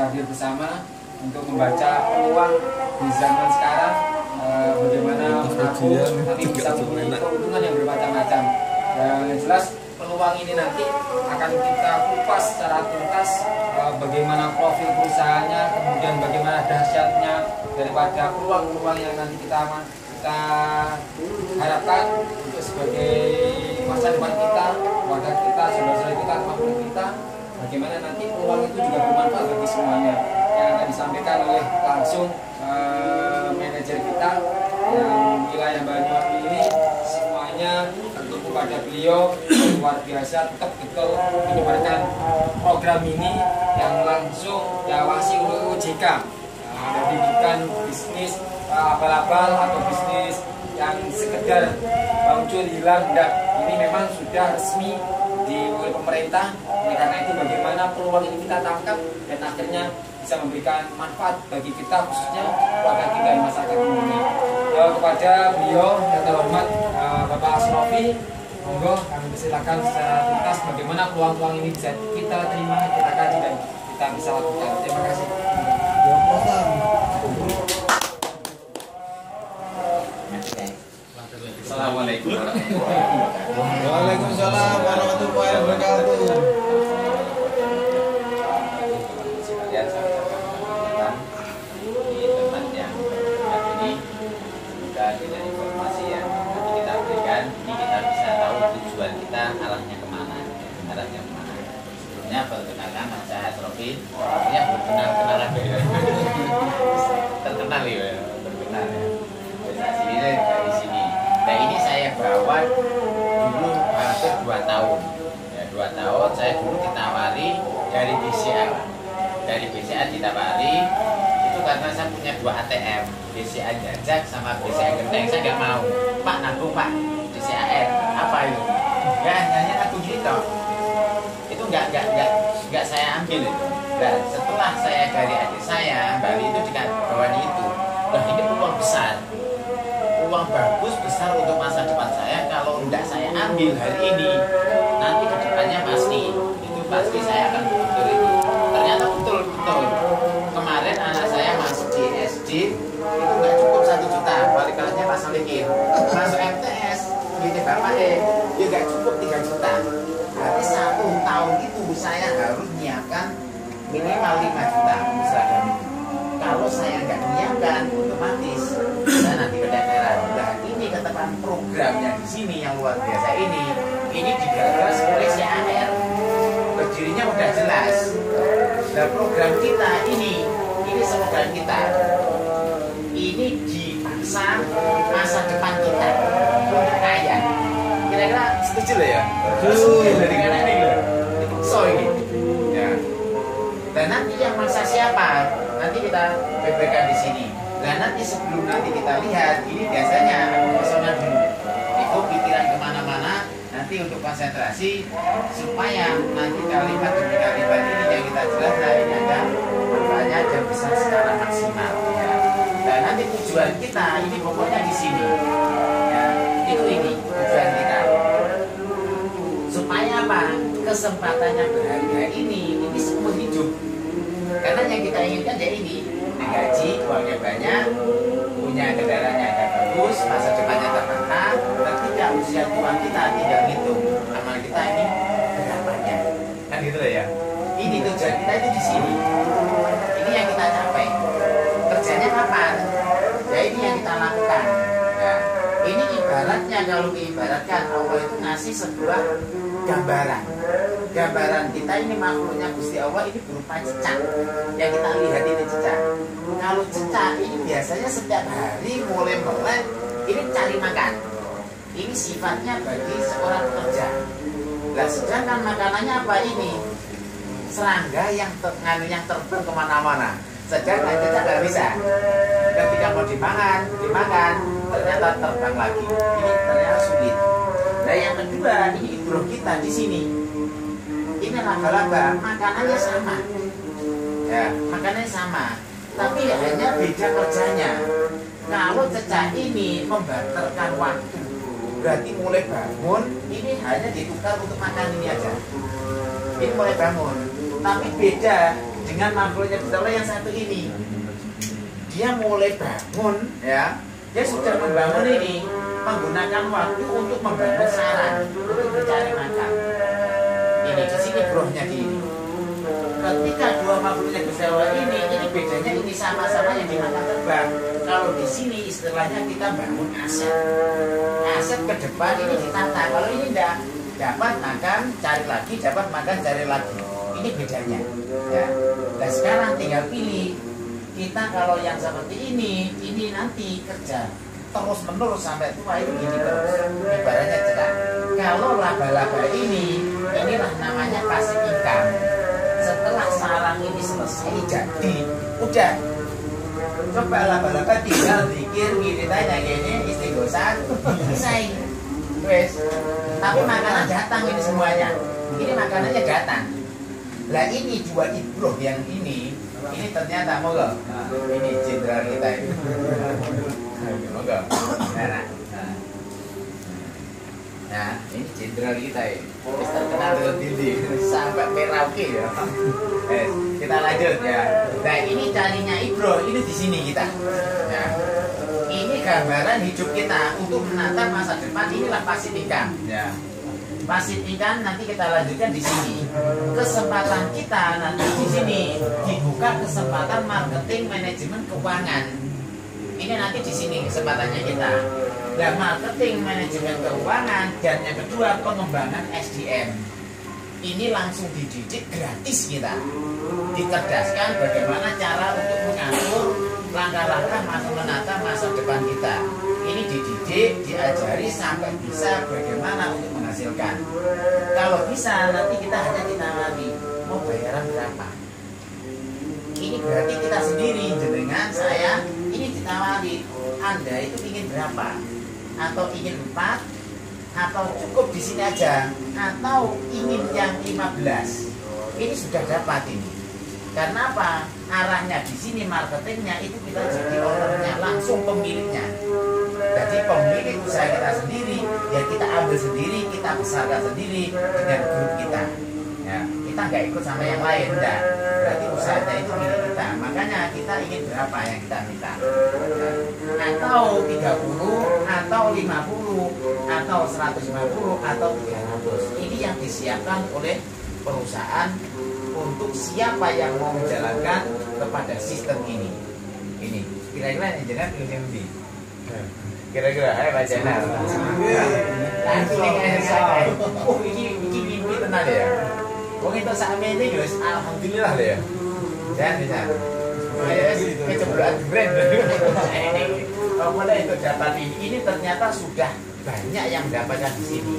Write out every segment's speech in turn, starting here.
hadir bersama untuk membaca peluang di zaman sekarang, bagaimana menabung nanti bisa memiliki keuntungan yang bermacam-macam. Yang jelas peluang ini nanti akan kita kupas secara tuntas, bagaimana profil perusahaannya, kemudian bagaimana dahsyatnya daripada peluang-peluang yang nanti kita harapkan untuk sebagai masa depan kita, keluarga kita, saudara-saudara kita, teman kita, bagaimana nanti peluang itu juga bermanfaat bagi semuanya, yang akan disampaikan oleh langsung manajer kita yang wilayah Banyuwangi ini. Semuanya tentu kepada beliau luar biasa, tetap betul menyebarkan program ini yang langsung diawasi oleh OJK. Jadi bukan bisnis abal-abal atau bisnis yang sekedar muncul hilang, enggak. Ini memang sudah resmi oleh pemerintah. Karena itu bagaimana peluang ini kita tangkap dan akhirnya bisa memberikan manfaat bagi kita, khususnya keluarga kita dan masyarakat umumnya. Kepada beliau yang terhormat Bapak Asrofi, monggo kami persilakan secara tuntas bagaimana peluang-peluang ini bisa kita terima, kita kaji dan kita bisa lakukan. Terima kasih. Assalamualaikum warahmatullahi wabarakatuh. Waalaikumsalam warahmatullahi wabarakatuh. Sekalian sahabat-sahabat di tempat yang berbahagia ini, semoga dengan informasi yang nanti kita berikan ini kita bisa tahu tujuan kita arahnya kemana. Sebelumnya perkenalkan nama saya Asrofi. Ya berkenal-kenalan ya. Terkenal ya, berkenal ya. Prestasi ini dari sini. Nah ini saya bawa dulu hampir 2 tahun. Ya 2 tahun saya dulu ditawari dari BCA ditawari itu karena saya punya 2 ATM, BCA Jajak sama BCA Genteng. Saya nggak mau, Pak nabung Pak, BCA R apa itu? Nggak, hanya nabung gitu. Itu nggak saya ambil itu. Dan setelah saya dari adik saya Bali itu dikawani itu, nah ini peluang besar, peluang bagus besar untuk masa depan saya. Kalau tidak saya ambil hari ini, nanti ke depannya pasti saya akan betul itu. Ternyata betul. Kemarin anak saya masuk di SD itu nggak cukup 1 juta, balik kelasnya Pak Salikin. Masuk MTS, gini Bapak dia nggak cukup 3 juta. Berarti 1 tahun itu saya harus menyiapkan minimal 5 juta seragam itu. Kalau saya nggak menyiapkan, otomatis saya nanti keteteran. Nah ini ketepatan programnya di sini yang luar biasa ini digagas oleh CAR. Berdirinya udah jelas. Nah program kita ini slogan kita. Ini dipaksa masa depan kita untuk kaya. Kira-kira setuju lah ya? Setuju dari kanan ini loh. So ini. Ya. Dan nanti yang maksa siapa? Nanti kita berikan di sini. Nah nanti sebelum nanti kita lihat, ini biasanya pesona dulu. Itu pikiran kemana-mana. Nanti untuk konsentrasi supaya nanti kalimat demi kalimat ini yang kita jelas. Nah ini ada manfaatnya dan bisa secara maksimal. Ya. Dan nanti tujuan kita ini pokoknya di sini. Ya, ini tujuan kita. Supaya apa? Kesempatannya berharga ini seumur hidup. Karena yang kita inginkan ya ini digaji, uangnya banyak, punya kendaraannya agak bagus, masa depannya tertata. Ketika usia tua kita tinggal hitung amal kita ini berapanya, kan gitu ya. Ini tujuan kita itu di sini. Ini yang kita capai. Kerjanya kapan? Ya ini yang kita lakukan. Ya. Ini ibaratnya kalau diibaratkan Allah itu ngasih sebuah gambaran. Gambaran kita ini makhluknya Gusti Allah ini berupa cicak. Yang kita lihat ini cicak. Kalau cicak ini biasanya setiap hari mulai melek ini cari makan. Ini sifatnya bagi seorang pekerja. Nah sedangkan makanannya apa ini? Serangga yang terbang kemana-mana. Sedangkan cicak nggak bisa. Ketika mau dimakan, ternyata terbang lagi. Ini ternyata sulit. Nah yang kedua ini ibroh kita di sini. Ini laba-laba, makanannya sama. Ya, makanannya sama. Tapi hanya beda kerjanya. Kalau cecak ini membarterkan waktu, berarti mulai bangun ini hanya ditukar untuk makan ini aja. Ini mulai bangun. Tapi beda dengan makhluknya Gusti Allah yang satu ini. Dia mulai bangun, ya. Dia sudah membangun ini, menggunakan waktu untuk membangun sarang, untuk mencari makan. Ini di sini brohnya di ini. Ketika dua makhluknya Gusti Allah ini bedanya ini sama-sama yang dimakan terbang. Kalau di sini istilahnya kita bangun aset. Aset ke depan ini ditata. Kalau ini tidak dapat makan, cari lagi, dapat makan, cari lagi. Ini bedanya. Ya. Dan sekarang tinggal pilih. Kita kalau yang seperti ini nanti kerja terus menerus sampai tua itu gini terus. Ibaratnya cerah. Kalau laba-laba inilah namanya kasih ikan. Setelah sarang ini selesai jadi, udah. Coba laba-laba tinggal dikir wiritanya gini istighosan selesai. Wes. Tapi makanan datang ini semuanya. Ini makanannya datang. Lah ini dua ibroh yang ini ternyata moga. Nah, ini jenderal kita ini. Moga. Nah, ini jenderal kita ini. Terkenal dengan tinggi sampai Merauke ya. Kita lanjut ya. Nah, ini carinya ibroh, ini di sini kita. Nah, ini gambaran hidup kita untuk menata masa depan. Inilah pasif ikan. Ya. Pasif ikan nanti kita lanjutkan di sini. Kesempatan kita nanti di sini dibuka kesempatan marketing manajemen keuangan. Ini nanti di sini kesempatannya kita. Dan marketing manajemen keuangan dan yang kedua pengembangan SDM. Ini langsung dididik gratis kita. Dicerdaskan bagaimana cara untuk mengatur langkah-langkah menata masa depan kita. Ini dididik, diajari sampai bisa bagaimana untuk menghasilkan. Kalau bisa nanti kita hanya ditawari mau bayaran berapa. Ini berarti kita sendiri dengan saya ini ditawari Anda itu ingin berapa, atau ingin 4, atau cukup di sini aja, atau ingin yang 15. Ini sudah dapat ini. Karena apa? Arahnya di sini marketingnya itu kita jadi ownernya, langsung pemiliknya. Jadi pemilik usaha kita sendiri, ya kita ambil sendiri, kita besarkan sendiri dengan grup kita. Ya, kita nggak ikut sama yang lain, enggak. Berarti usahanya itu milik kita. Makanya kita ingin berapa yang kita minta. Ya. Atau 30, atau 50, atau 150, atau 300. Ini yang disiapkan oleh perusahaan untuk siapa yang mau menjalankan kepada sistem ini. Ini kira-kira yang jenengan pilih di. Kira-kira, Pak Jenal. Oh ini mimpi tenang ya. Wong itu saat ini guys, alhamdulillah ya. Dan bisa. Kecebloan brand. Mulai itu dapat ini ternyata sudah banyak yang mendapatkan di sini.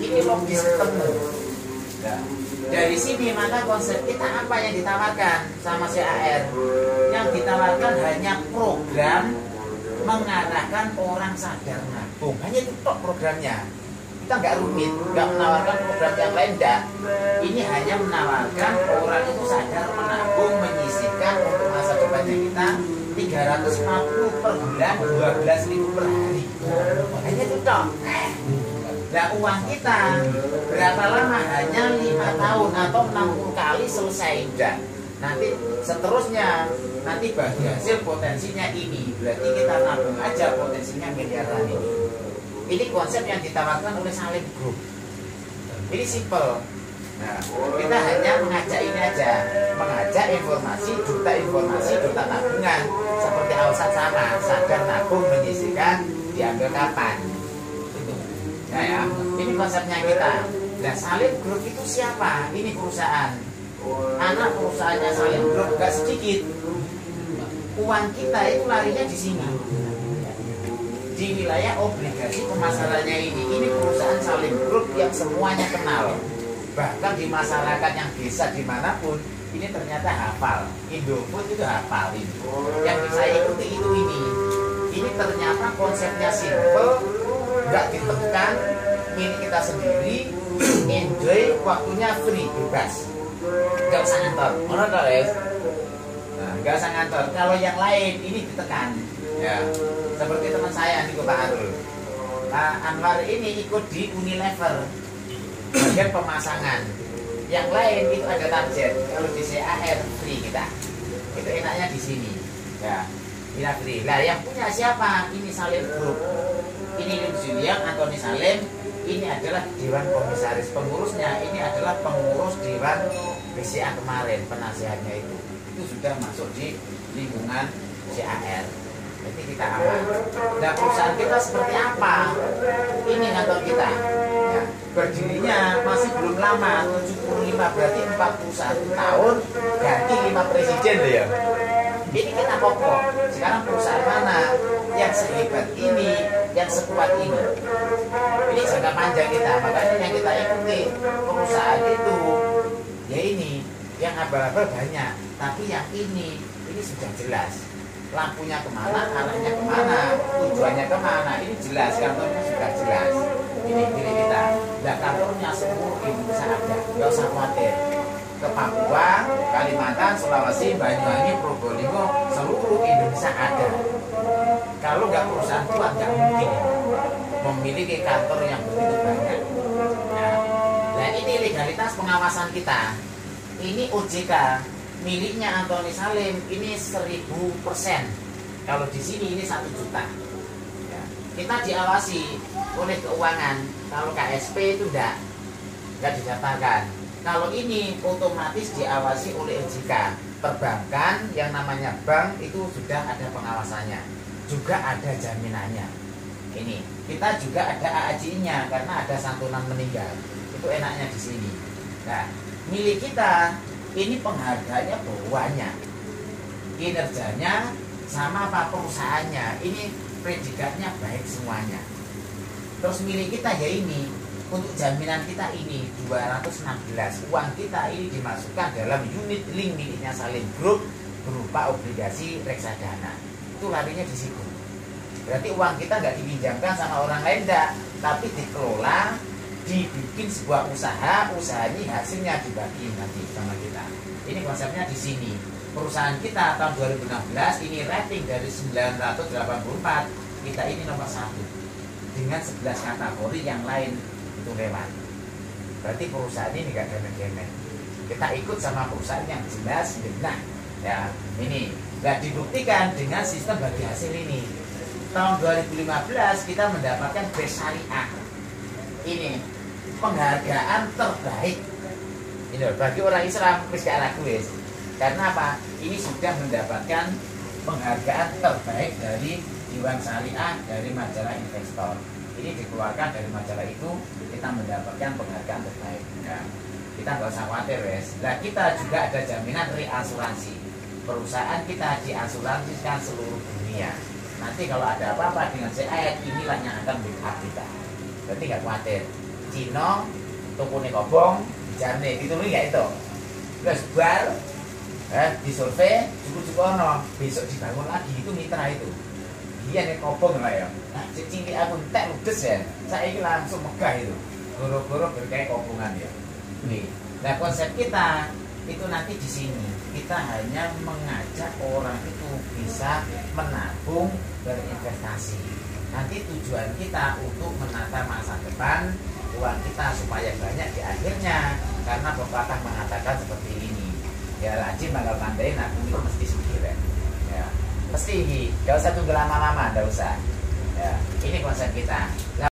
Ini logis ketemu. Nah, dari sini maka konsep kita apa yang ditawarkan sama CAR? Yang ditawarkan hanya program mengarahkan orang sadar nabung. Hanya itu tok programnya. Kita nggak rumit, nggak menawarkan program yang lain, enggak. Ini hanya menawarkan orang itu sadar menabung, menyisihkan untuk masa depannya kita 350 per bulan, 12.000 per hari. Hanya itu tok. Nah uang kita berapa lama? Hanya 5 tahun atau 60 kali selesai. Udah. Nanti seterusnya nanti bagi hasil potensinya ini. Berarti kita nabung aja potensinya miliaran ini. Ini konsep yang ditawarkan oleh Salim Group. Ini simple. Nah, kita hanya mengajak ini aja, mengajak informasi, duta tabungan. Seperti Ausat sama, sadar nabung, menyisihkan, diambil kapan. Nah ya, ini konsepnya kita. Nah, Salim Group itu siapa? Ini perusahaan. Anak perusahaannya Salim Group gak sedikit. Uang kita itu larinya di sini. Di wilayah obligasi pemasarannya ini perusahaan Salim Group yang semuanya kenal. Bahkan di masyarakat yang desa dimanapun ini ternyata hafal. Indofood itu hafal ini. Yang saya ikuti itu ini. Ini ternyata konsepnya simple, nggak ditekan, milik kita sendiri, enjoy, waktunya free, bebas. Nggak usah ngantor, mana guys? Nah, nggak usah ngantor. Kalau yang lain ini ditekan, ya. Seperti teman saya di Kota Arul. Nah, Anwar ini ikut di Unilever, bagian pemasangan. Yang lain itu ada target. Kalau di CAR free kita. Itu enaknya di sini. Ya, kita free. Lah yang punya siapa? Ini Salim Group. Ini Julian Antoni Salim. Ini adalah Dewan Komisaris. Pengurusnya ini adalah pengurus Dewan BCA kemarin, penasihatnya itu sudah masuk di lingkungan CAR. Jadi kita aman. Nah, perusahaan kita seperti apa? Ini kantor kita. Ya, berdirinya masih belum lama, 75, berarti 41 tahun ganti 5 presiden loh ya. Ini kita kokoh. Sekarang perusahaan mana yang sehebat ini, yang sekuat ini? Ini jangka panjang kita, makanya yang kita ikuti perusahaan itu ya ini yang abal-abal banyak, tapi yang ini sudah jelas lampunya kemana, arahnya kemana, tujuannya kemana, ini jelas, kantornya sudah jelas. Ini kita, nah kantornya seluruh Indonesia ada, nggak usah khawatir. Ke Papua, Kalimantan, Sulawesi, Banyuwangi, Probolinggo, seluruh Indonesia ada. Kalau nggak perusahaan kuat, nggak mungkin memiliki kantor yang begitu banyak. Nah ini legalitas pengawasan kita. Ini OJK miliknya Antoni Salim, ini 1000%. Kalau di sini ini 1 juta. Ya. Kita diawasi oleh keuangan. Kalau KSP itu enggak didaftarkan. Kalau ini otomatis diawasi oleh OJK. Perbankan yang namanya bank itu sudah ada pengawasannya, juga ada jaminannya. Ini kita juga ada AAJ-nya karena ada santunan meninggal. Itu enaknya di sini. Nah, milik kita ini penghargaannya banyak, kinerjanya sama apa perusahaannya, ini predikatnya baik semuanya. Terus milik kita ya ini, untuk jaminan kita ini 216, uang kita ini dimasukkan dalam unit link miliknya Salim Group berupa obligasi reksadana. Itu larinya di situ. Berarti uang kita nggak dipinjamkan sama orang lain, enggak, tapi dikelola, dibikin sebuah usaha, usahanya hasilnya dibagi nanti sama kita. Ini konsepnya di sini. Perusahaan kita tahun 2016 ini rating dari 984, kita ini nomor 1 dengan 11 kategori yang lain itu lewat. Berarti perusahaan ini nggak gemen-gemen. Kita ikut sama perusahaan yang jelas, benar. Ya, ini nggak dibuktikan dengan sistem bagi hasil ini. Tahun 2015 kita mendapatkan best syariah. Ini penghargaan terbaik. Ini bagi orang Islam wis gak ragu wis. Karena apa? Ini sudah mendapatkan penghargaan terbaik dari Dewan Syariah dari majalah Investor. Ini dikeluarkan dari majalah itu, kita mendapatkan penghargaan terbaik. Ya. Kita nggak usah khawatir wes. Nah, kita juga ada jaminan reasuransi. Perusahaan kita diasuransikan seluruh dunia. Nanti kalau ada apa-apa dengan CAR, inilah yang akan backup kita. Berarti nggak khawatir. Cino, toko kobong, dijamin itu nih ya itu. Terus bar, disurvei, cukup ono, besok dibangun lagi itu mitra itu. Dia nih kobong lah ya. Nah, cilik aku entek ludes ya. Saya ini langsung megah itu. Goro-goro berkait kobongan ya. Nih. Nah konsep kita itu nanti di sini kita hanya mengajak orang itu bisa menabung berinvestasi. Nanti tujuan kita untuk menata masa depan uang kita supaya banyak di akhirnya, karena pepatah mengatakan seperti ini. Ya rajin bakal pandai nabung itu mesti sugih ya. Mesti gak usah tunggu lama-lama, gak usah. Ya, ini konsep kita.